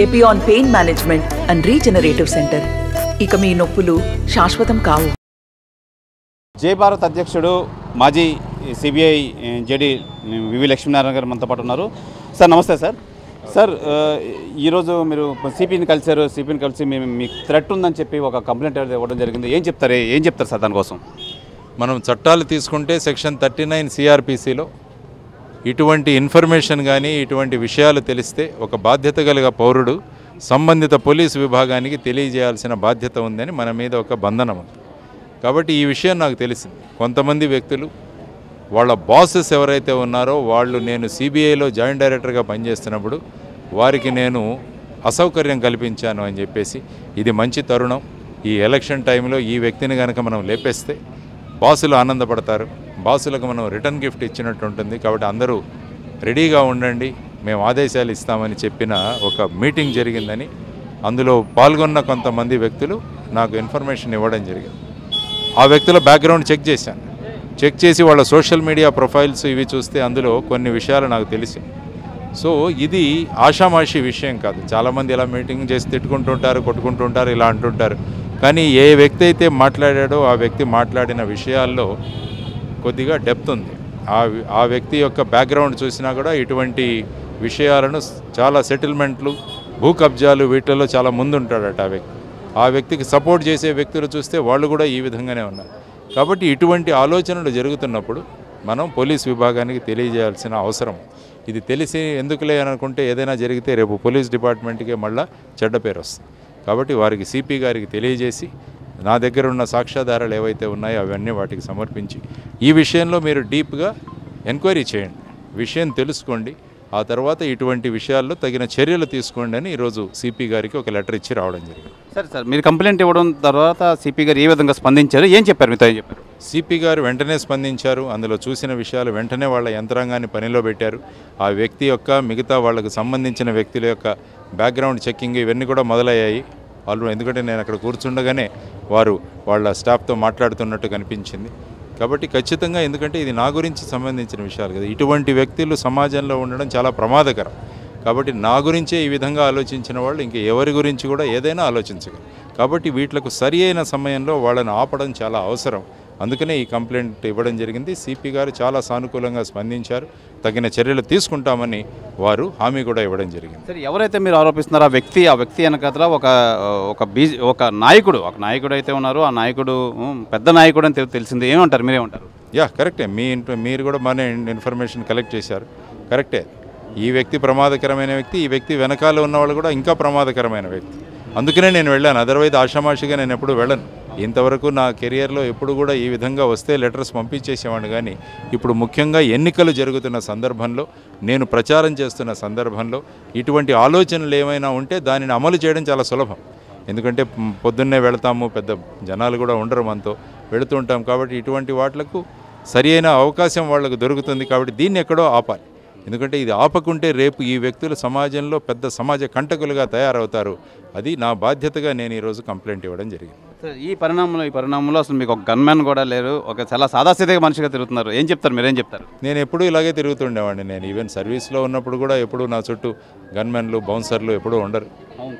Epione pain management and regenerative centre. ఇక మీ నొప్పులు శాశ్వతం కావు. జై భారత్ అధ్యక్షుడు మాజీ సిబిఐ జేడీ వివి లక్ష్మీనారాయణ గారు మనతో పాటు ఉన్నారు. సార్ నమస్తే సార్. సార్ ఈరోజు మీరు సిపిని కలిశారు. సిపిని కలిసి మీకు థ్రెట్ ఉందని చెప్పి ఒక కంప్లైంట్ ఇవ్వడం జరిగింది. ఏం చెప్తారు సార్ దానికోసం? మనం చట్టాలు తీసుకుంటే సెక్షన్ 39 సిఆర్పిసిలో ఇటువంటి ఇన్ఫర్మేషన్ కానీ ఇటువంటి విషయాలు తెలిస్తే ఒక బాధ్యత కలిగిన పౌరుడు సంబంధిత పోలీసు విభాగానికి తెలియజేయాల్సిన బాధ్యత ఉందని మన మీద ఒక బంధనం ఉంది. కాబట్టి ఈ విషయం నాకు తెలిసింది. కొంతమంది వ్యక్తులు వాళ్ళ బాసెస్ ఎవరైతే ఉన్నారో వాళ్ళు నేను సిబిఐలో జాయింట్ డైరెక్టర్గా పనిచేస్తున్నప్పుడు వారికి నేను అసౌకర్యం కల్పించాను అని చెప్పేసి, ఇది మంచి తరుణం, ఈ ఎలక్షన్ టైంలో ఈ వ్యక్తిని కనుక మనం లేపేస్తే బాసులు ఆనందపడతారు, బాసులకు మనం రిటర్న్ గిఫ్ట్ ఇచ్చినట్టు ఉంటుంది. కాబట్టి అందరూ రెడీగా ఉండండి, మేము ఆదేశాలు ఇస్తామని చెప్పిన ఒక మీటింగ్ జరిగిందని అందులో పాల్గొన్న కొంతమంది వ్యక్తులు నాకు ఇన్ఫర్మేషన్ ఇవ్వడం జరిగింది. ఆ వ్యక్తుల బ్యాక్గ్రౌండ్ చెక్ చేశాను. చెక్ చేసి వాళ్ళ సోషల్ మీడియా ప్రొఫైల్స్ ఇవి చూస్తే అందులో కొన్ని విషయాలు నాకు తెలిసి. సో ఇది ఆషామాషి విషయం కాదు. చాలామంది ఇలా మీటింగ్ చేసి తిట్టుకుంటుంటారు, కొట్టుకుంటుంటారు, ఇలా అంటుంటారు. కానీ ఏ వ్యక్తి అయితే మాట్లాడాడో ఆ వ్యక్తి మాట్లాడిన విషయాల్లో కొద్దిగా డెప్త్ ఉంది. ఆ వ్యక్తి యొక్క బ్యాక్గ్రౌండ్ చూసినా కూడా ఇటువంటి విషయాలను చాలా సెటిల్మెంట్లు, భూ కబ్జాలు వీటిల్లో చాలా ముందుంటాడట ఆ వ్యక్తికి సపోర్ట్ చేసే వ్యక్తులు చూస్తే వాళ్ళు కూడా ఈ విధంగానే ఉన్నారు. కాబట్టి ఇటువంటి ఆలోచనలు జరుగుతున్నప్పుడు మనం పోలీస్ విభాగానికి తెలియజేయాల్సిన అవసరం. ఇది తెలిసి ఎందుకులే అనుకుంటే ఏదైనా జరిగితే రేపు పోలీస్ డిపార్ట్మెంట్కే మళ్ళీ చెడ్డ పేరు వస్తుంది. కాబట్టి వారికి సిపి గారికి తెలియజేసి నా దగ్గర ఉన్న సాక్ష్యాధారాలు ఏవైతే ఉన్నాయో అవన్నీ వాటికి సమర్పించి ఈ విషయంలో మీరు డీప్గా ఎంక్వైరీ చేయండి, విషయం తెలుసుకోండి, ఆ తర్వాత ఇటువంటి విషయాల్లో తగిన చర్యలు తీసుకోండి అని ఈరోజు సిపి గారికి ఒక లెటర్ ఇచ్చి రావడం జరిగింది. సార్ మీరు కంప్లైంట్ ఇవ్వడం తర్వాత సిపి గారు ఏ విధంగా స్పందించారు, ఏం చెప్పారు, మీతో ఏం చెప్పారు? సిపి గారు వెంటనే స్పందించారు. అందులో చూసిన విషయాలు వెంటనే వాళ్ళ యంత్రాంగాన్ని పనిలో పెట్టారు. ఆ వ్యక్తి యొక్క మిగతా వాళ్ళకు సంబంధించిన వ్యక్తుల యొక్క బ్యాక్గ్రౌండ్ చెక్కింగ్ ఇవన్నీ కూడా మొదలయ్యాయి వాళ్ళు. ఎందుకంటే నేను అక్కడ కూర్చుండగానే వారు వాళ్ళ స్టాఫ్తో మాట్లాడుతున్నట్టు కనిపించింది. కాబట్టి ఖచ్చితంగా, ఎందుకంటే ఇది నా గురించి సంబంధించిన విషయాలు కదా, ఇటువంటి వ్యక్తులు సమాజంలో ఉండడం చాలా ప్రమాదకరం. కాబట్టి నా గురించే ఈ విధంగా ఆలోచించిన వాళ్ళు ఇంక ఎవరి గురించి కూడా ఏదైనా ఆలోచించగలరు. కాబట్టి వీటికి సరి అయిన సమయంలో వాళ్ళని ఆపడం చాలా అవసరం. అందుకనే ఈ కంప్లైంట్ ఇవ్వడం జరిగింది. సిపి గారు చాలా సానుకూలంగా స్పందించారు. తగిన చర్యలు తీసుకుంటామని వారు హామీ కూడా ఇవ్వడం జరిగింది. సరే, ఎవరైతే మీరు ఆరోపిస్తున్నారో ఆ వ్యక్తి వెనకాల ఒక నాయకుడు అయితే ఉన్నారు. ఆ నాయకుడు పెద్ద నాయకుడు అని తెలిసింది. ఏమంటారు, మీరేమంటారు? కరెక్టే. మీరు కూడా మన ఇన్ఫర్మేషన్ కలెక్ట్ చేశారు. కరెక్టే. ఈ వ్యక్తి ప్రమాదకరమైన వ్యక్తి, ఈ వ్యక్తి వెనకాల ఉన్నవాళ్ళు కూడా ఇంకా ప్రమాదకరమైన వ్యక్తి. అందుకనే నేను వెళ్ళాను. అదర్వైజ్ ఆషామాషిగా నేను ఎప్పుడు వెళ్ళను. ఇంతవరకు నా కెరియర్లో ఎప్పుడు కూడా ఈ విధంగా వస్తే లెటర్స్ పంపించేసేవాడిని. కానీ ఇప్పుడు ముఖ్యంగా ఎన్నికలు జరుగుతున్న సందర్భంలో, నేను ప్రచారం చేస్తున్న సందర్భంలో ఇటువంటి ఆలోచనలు ఏమైనా ఉంటే దానిని అమలు చేయడం చాలా సులభం. ఎందుకంటే పొద్దున్నే వెళతాము, పెద్ద జనాలు కూడా ఉండరు, మనతో వెళుతుంటాం. కాబట్టి ఇటువంటి వాటిలకు సరి అయిన అవకాశం వాళ్ళకు దొరుకుతుంది. కాబట్టి దీన్ని ఎక్కడో ఆపాలి. ఎందుకంటే ఇది ఆపకుంటే రేపు ఈ వ్యక్తులు సమాజంలో పెద్ద సమాజ కంటకులుగా తయారవుతారు. అది నా బాధ్యతగా నేను ఈరోజు కంప్లైంట్ ఇవ్వడం జరిగింది. ఈ పరిణామంలో అసలు మీకు ఒక గన్మ్యాన్ కూడా లేరు, ఒక చాలా సాదాసీదగా మనిషిగా తిరుగుతున్నారు. ఏం చెప్తారు, మీరేం చెప్తారు? నేను ఎప్పుడూ ఇలాగే తిరుగుతుండేవాడిని. నేను ఈవెన్ సర్వీస్లో ఉన్నప్పుడు కూడా ఎప్పుడూ నా చుట్టూ గన్మెన్లు, బౌన్సర్లు ఎప్పుడూ ఉండరు.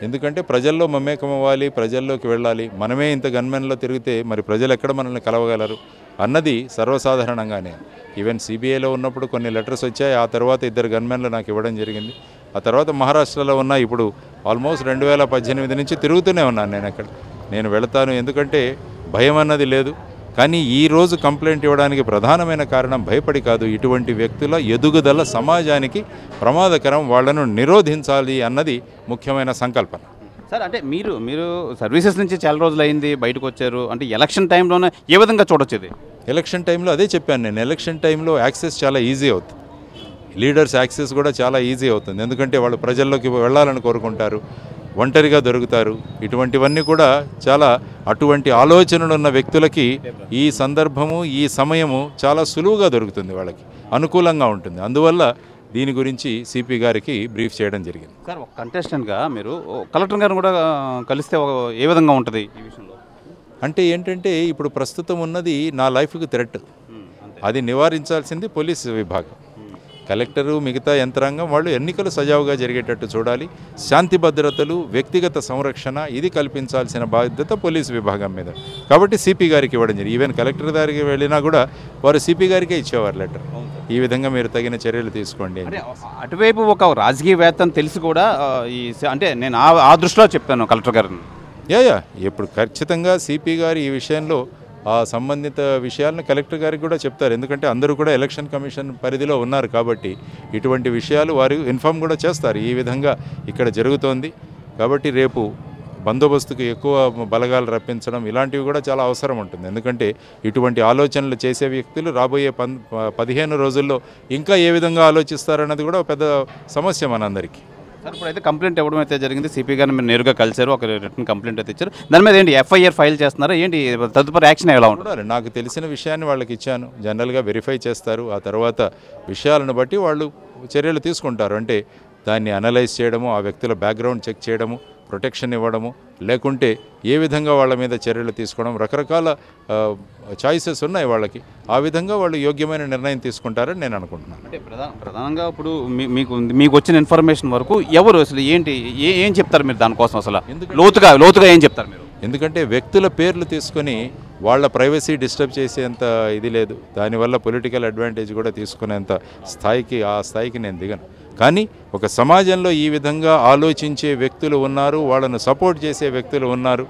ఎందుకంటే ప్రజల్లో మమేకం అవ్వాలి, ప్రజల్లోకి వెళ్ళాలి. మనమే ఇంత గన్మెన్లో తిరిగితే మరి ప్రజలు ఎక్కడ మనల్ని కలవగలరు అన్నది సర్వసాధారణంగానే. ఈవెన్ సిబిఐలో ఉన్నప్పుడు కొన్ని లెటర్స్ వచ్చాయి. ఆ తర్వాత 2 గన్మెన్లు నాకు ఇవ్వడం జరిగింది. ఆ తర్వాత మహారాష్ట్రలో ఉన్న ఇప్పుడు ఆల్మోస్ట్ 2018 నుంచి తిరుగుతూనే ఉన్నాను నేను అక్కడ. నేను వెళతాను, ఎందుకంటే భయం అన్నది లేదు. కానీ ఈరోజు కంప్లైంట్ ఇవ్వడానికి ప్రధానమైన కారణం భయపడి కాదు, ఇటువంటి వ్యక్తుల ఎదుగుదల సమాజానికి ప్రమాదకరం, వాళ్లను నిరోధించాలి అన్నది ముఖ్యమైన సంకల్పన. సార్, అంటే మీరు సర్వీసెస్ నుంచి చాలా రోజులు అయింది, బయటకు వచ్చారు. అంటే ఎలక్షన్ టైంలోనే ఏ విధంగా చూడొచ్చేది? ఎలక్షన్ టైంలో అదే చెప్పాను నేను. ఎలక్షన్ టైంలో యాక్సెస్ చాలా ఈజీ అవుతుంది. లీడర్స్ యాక్సెస్ కూడా చాలా ఈజీ అవుతుంది. ఎందుకంటే వాళ్ళు ప్రజల్లోకి వెళ్ళాలని కోరుకుంటారు, ఒంటరిగా దొరుకుతారు. ఇటువంటివన్నీ కూడా చాలా అటువంటి ఆలోచనలు ఉన్న వ్యక్తులకి ఈ సందర్భము, ఈ సమయము చాలా సులువుగా దొరుకుతుంది, వాళ్ళకి అనుకూలంగా ఉంటుంది. అందువల్ల దీని గురించి సిపి గారికి బ్రీఫ్ చేయడం జరిగింది. సార్, ఒక కంటెస్టెంట్గా మీరు కలెక్టర్ గారిని కూడా కలిస్తే ఏ విధంగా ఉంటుంది ఈ విషయంలో? అంటే ఏంటంటే ఇప్పుడు ప్రస్తుతం ఉన్నది నా లైఫ్కి థ్రెట్. అది నివారించాల్సింది పోలీస్ విభాగం. కలెక్టరు మిగతా యంత్రాంగం వాళ్ళు ఎన్నికలు సజావుగా జరిగేటట్టు చూడాలి. శాంతి భద్రతలు, వ్యక్తిగత సంరక్షణ ఇది కల్పించాల్సిన బాధ్యత పోలీసు విభాగం మీద. కాబట్టి సిపి గారికి ఇవ్వడం జరిగింది. ఈవెన్ కలెక్టర్ గారికి వెళ్ళినా కూడా వారు సిపి గారికే ఇచ్చేవారు లెటర్, ఈ విధంగా మీరు తగిన చర్యలు తీసుకోండి. అటువైపు ఒక రాజకీయవేత్త అని తెలిసి కూడా అంటే నేను ఆ దృష్టిలో చెప్తాను కలెక్టర్ గారిని. ఇప్పుడు ఖచ్చితంగా సిపి గారు ఈ విషయంలో ఆ సంబంధిత విషయాలను కలెక్టర్ గారికి కూడా చెప్తారు. ఎందుకంటే అందరూ కూడా ఎలక్షన్ కమిషన్ పరిధిలో ఉన్నారు కాబట్టి ఇటువంటి విషయాలు వారు ఇన్ఫామ్ కూడా చేస్తారు. ఈ విధంగా ఇక్కడ జరుగుతోంది కాబట్టి రేపు బందోబస్తుకు ఎక్కువ బలగాలు రప్పించడం ఇలాంటివి కూడా చాలా అవసరం ఉంటుంది. ఎందుకంటే ఇటువంటి ఆలోచనలు చేసే వ్యక్తులు రాబోయే 15 రోజుల్లో ఇంకా ఏ విధంగా ఆలోచిస్తారన్నది కూడా పెద్ద సమస్య మనందరికీ. సార్ ఇప్పుడైతే కంప్లైంట్ ఇవ్వడం అయితే జరిగింది. సిపి గారిని మీరు నేరుగా కలిసారు, ఒక రిటర్న్ కంప్లైంట్ అయితే ఇచ్చారు. దాని మీద ఏంటి ఎఫ్ఐఆర్ ఫైల్ చేస్తున్నారా ఏంటి, తదుపరి యాక్షన్ ఎలా ఉంటుంది? నాకు తెలిసిన విషయాన్ని వాళ్ళకి ఇచ్చాను, జనరల్గా వెరిఫై చేస్తారు. ఆ తర్వాత విషయాలను బట్టి వాళ్ళు చర్యలు తీసుకుంటారు. అంటే దాన్ని అనలైజ్ చేయడము, ఆ వ్యక్తుల బ్యాక్గ్రౌండ్ చెక్ చేయడము, ప్రొటెక్షన్ ఇవ్వడము, లేకుంటే ఏ విధంగా వాళ్ళ మీద చర్యలు తీసుకోవడం, రకరకాల చాయిసెస్ ఉన్నాయి వాళ్ళకి. ఆ విధంగా వాళ్ళు యోగ్యమైన నిర్ణయం తీసుకుంటారని నేను అనుకుంటున్నాను. అంటే ప్రధానంగా ఇప్పుడు మీకు వచ్చిన ఇన్ఫర్మేషన్ వరకు ఎవరు అసలు ఏంటి ఏం చెప్తారు మీరు దానికోసం, అసలు లోతుగా ఏం చెప్తారు మీరు? ఎందుకంటే వ్యక్తుల పేర్లు తీసుకొని వాళ్ళ ప్రైవసీ డిస్టర్బ్ చేసేంత ఇది లేదు. దానివల్ల పొలిటికల్ అడ్వాంటేజ్ కూడా తీసుకునేంత ఆ స్థాయికి నేను దిగను. కానీ ఒక సమాజంలో ఈ విధంగా ఆలోచించే వ్యక్తులు ఉన్నారు, వాళ్ళను సపోర్ట్ చేసే వ్యక్తులు ఉన్నారు,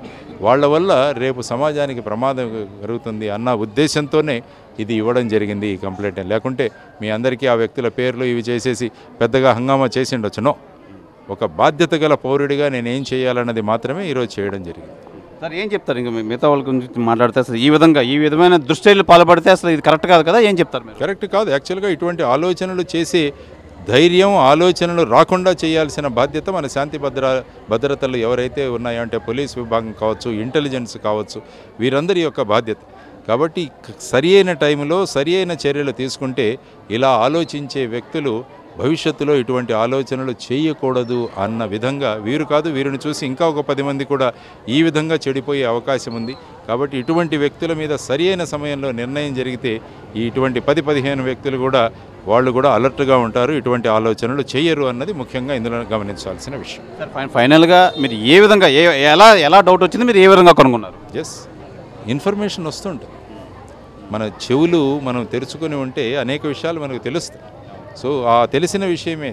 వాళ్ళ వల్ల రేపు సమాజానికి ప్రమాదం జరుగుతుంది అన్న ఉద్దేశంతోనే ఇది ఇవ్వడం జరిగింది ఈ కంప్లైంట్. లేకుంటే మీ అందరికీ ఆ వ్యక్తుల పేర్లు ఇవి చేసేసి పెద్దగా హంగామా చేసి ఉండొచ్చునో. ఒక బాధ్యత గల పౌరుడిగా నేనేం చేయాలన్నది మాత్రమే ఈరోజు చేయడం జరిగింది. సార్ ఏం చెప్తారు ఇంకా మిగతా వాళ్ళ గురించి మాట్లాడితే? అసలు ఈ విధమైన దుశ్చర్యలు పాల్పడితే అసలు ఇది కరెక్ట్ కాదు కదా, ఏం చెప్తారు మీరు? కరెక్ట్ కాదు. యాక్చువల్గా ఇటువంటి ఆలోచనలు చేసే ధైర్యం, ఆలోచనలు రాకుండా చేయాల్సిన బాధ్యత మన శాంతి భద్రతలు ఎవరైతే ఉన్నాయో అంటే పోలీస్ విభాగం కావచ్చు, ఇంటెలిజెన్స్ కావచ్చు, వీరందరి యొక్క బాధ్యత. కాబట్టి సరి అయిన టైంలో సరి అయిన చర్యలు తీసుకుంటే ఇలా ఆలోచించే వ్యక్తులు భవిష్యత్తులో ఇటువంటి ఆలోచనలు చేయకూడదు అన్న విధంగా వీరిని చూసి ఇంకా ఒక 10 మంది కూడా ఈ విధంగా చెడిపోయే అవకాశం ఉంది. కాబట్టి ఇటువంటి వ్యక్తుల మీద సరి అయిన సమయంలో నిర్ణయం జరిగితే ఇటువంటి 10-15 వ్యక్తులు కూడా వాళ్ళు కూడా అలర్ట్గా ఉంటారు, ఇటువంటి ఆలోచనలు చేయరు అన్నది ముఖ్యంగా ఇందులో గమనించాల్సిన విషయం. సార్ ఫైనల్గా మీరు ఏ విధంగా ఎలా డౌట్ వచ్చింది, మీరు ఏ విధంగా కనుగొన్నారు? ఇన్ఫర్మేషన్ వస్తుంటుంది. మన చెవులు మనం తెరుచుకొని ఉంటే అనేక విషయాలు మనకు తెలుస్తాయి. సో ఆ తెలిసిన విషయమే.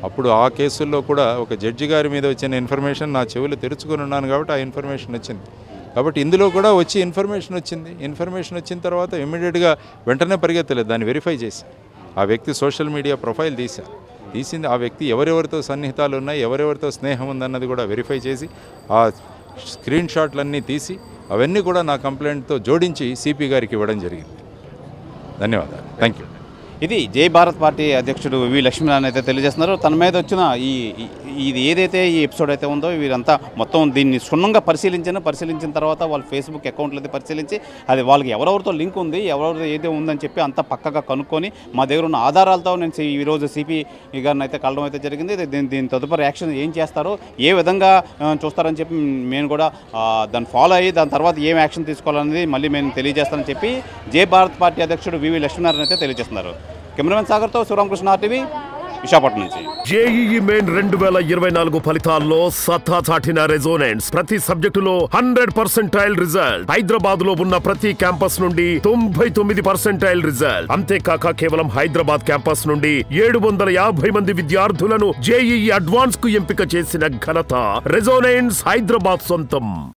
అప్పుడు ఆ కేసుల్లో కూడా ఒక జడ్జి గారి మీద వచ్చిన ఇన్ఫర్మేషన్ నా చెవులు తెరుచుకొని ఉన్నాను కాబట్టి ఆ ఇన్ఫర్మేషన్ వచ్చింది. కాబట్టి ఇందులో కూడా ఇన్ఫర్మేషన్ వచ్చిన తర్వాత ఇమ్మీడియట్గా వెంటనే పరిగెత్తలేదు, దాన్ని వెరిఫై చేసి ఆ వ్యక్తి సోషల్ మీడియా ప్రొఫైల్ తీసింది ఆ వ్యక్తి ఎవరెవరితో సన్నిహితాలు ఉన్నాయి, ఎవరెవరితో స్నేహం ఉందన్నది కూడా వెరిఫై చేసి ఆ స్క్రీన్ షాట్లన్నీ తీసి అవన్నీ కూడా నా కంప్లైంట్తో జోడించి సిపి గారికి ఇవ్వడం జరిగింది. ధన్యవాదాలు. Thank you. ఇది జై భారత్ పార్టీ అధ్యక్షుడు వి లక్ష్మీనారాయణ అయితే తెలియజేస్తున్నారు. తన మీద వచ్చిన ఇది ఏదైతే ఈ ఎపిసోడ్ అయితే ఉందో వీరంతా మొత్తం దీన్ని క్షుణ్ణంగా పరిశీలించిన తర్వాత వాళ్ళ ఫేస్బుక్ అకౌంట్లు అయితే పరిశీలించి అది వాళ్ళకి ఎవరెవరితో లింక్ ఉంది, ఎవరెవరితో ఏదో ఉందని చెప్పి అంతా పక్కగా కనుక్కొని మా దగ్గర ఉన్న ఆధారాలతో నేను ఈరోజు సిపి గారిని అయితే కలవడం అయితే జరిగింది. దీని తదుపరి యాక్షన్ ఏం చేస్తారో, ఏ విధంగా చూస్తారని చెప్పి మేము కూడా దాన్ని ఫాలో అయ్యి దాని తర్వాత ఏం యాక్షన్ తీసుకోవాలనేది మళ్ళీ మేము తెలియజేస్తానని చెప్పి జై భారత్ పార్టీ అధ్యక్షుడు వివి లక్ష్మీనారాయణ అయితే తెలియజేస్తున్నారు. కెమెరామెన్ సాగర్తో శివరామకృష్ణ, RTV, విశాఖపట్నం నుంచి. జేఈఈ మెయిన్ 2024 ఫలితాల్లో సత్తా చాటిన రెజోనెన్స్ ప్రతి సబ్జెక్టులో 100% రిజల్ట్. హైదరాబాద్ లో ఉన్న ప్రతి క్యాంపస్ నుండి 99% రిజల్ట్. అంతేకాక కేవలం హైదరాబాద్ క్యాంపస్ నుండి 750 మంది విద్యార్థులను జేఈఈ అడ్వాన్స్ కు ఎంపిక చేసిన ఘనత రెజోనెన్స్ హైదరాబాద్ సొంతం.